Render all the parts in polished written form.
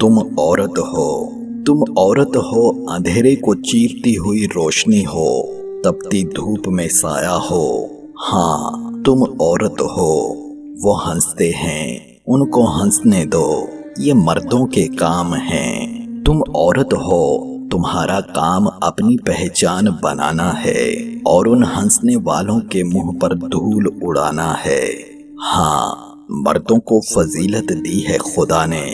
तुम औरत हो, तुम औरत हो, अंधेरे को चीरती हुई रोशनी हो, तपती धूप में साया हो। हाँ, तुम औरत हो। वो हंसते हैं, उनको हंसने दो, ये मर्दों के काम हैं। तुम औरत हो, तुम्हारा काम अपनी पहचान बनाना है और उन हंसने वालों के मुंह पर धूल उड़ाना है। हाँ, मर्दों को फजीलत दी है खुदा ने,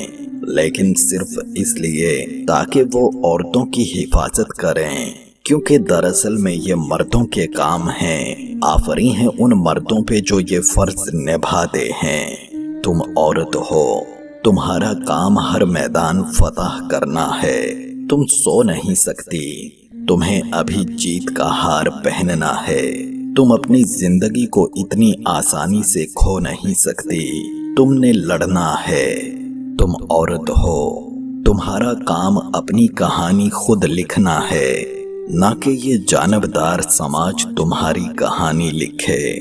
लेकिन सिर्फ इसलिए ताकि वो औरतों की हिफाजत करें, क्योंकि दरअसल में ये मर्दों के काम हैं। आफरी हैं उन मर्दों पे जो ये फर्ज निभाते हैं। तुम औरत हो, तुम्हारा काम हर मैदान फतह करना है। तुम सो नहीं सकती, तुम्हें अभी जीत का हार पहनना है। तुम अपनी जिंदगी को इतनी आसानी से खो नहीं सकती, तुमने लड़ना है। तुम औरत हो, तुम्हारा काम अपनी कहानी खुद लिखना है, ना कि ये जानबदार समाज तुम्हारी कहानी लिखे।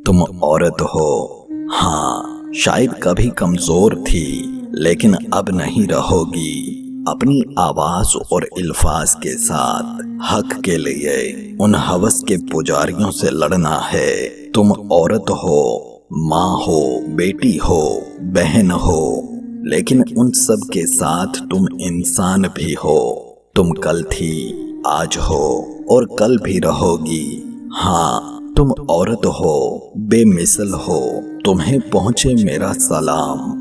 तुम औरत हो, हाँ, शायद कभी कमजोर थी, लेकिन अब नहीं रहोगी। अपनी आवाज और इल्फाज के साथ हक के लिए उन हवस के पुजारियों से लड़ना है। तुम औरत हो, माँ हो, बेटी हो, बहन हो, लेकिन उन सब के साथ तुम इंसान भी हो। तुम कल थी, आज हो और कल भी रहोगी। हाँ, तुम औरत हो, बेमिसल हो, तुम्हें पहुंचे मेरा सलाम।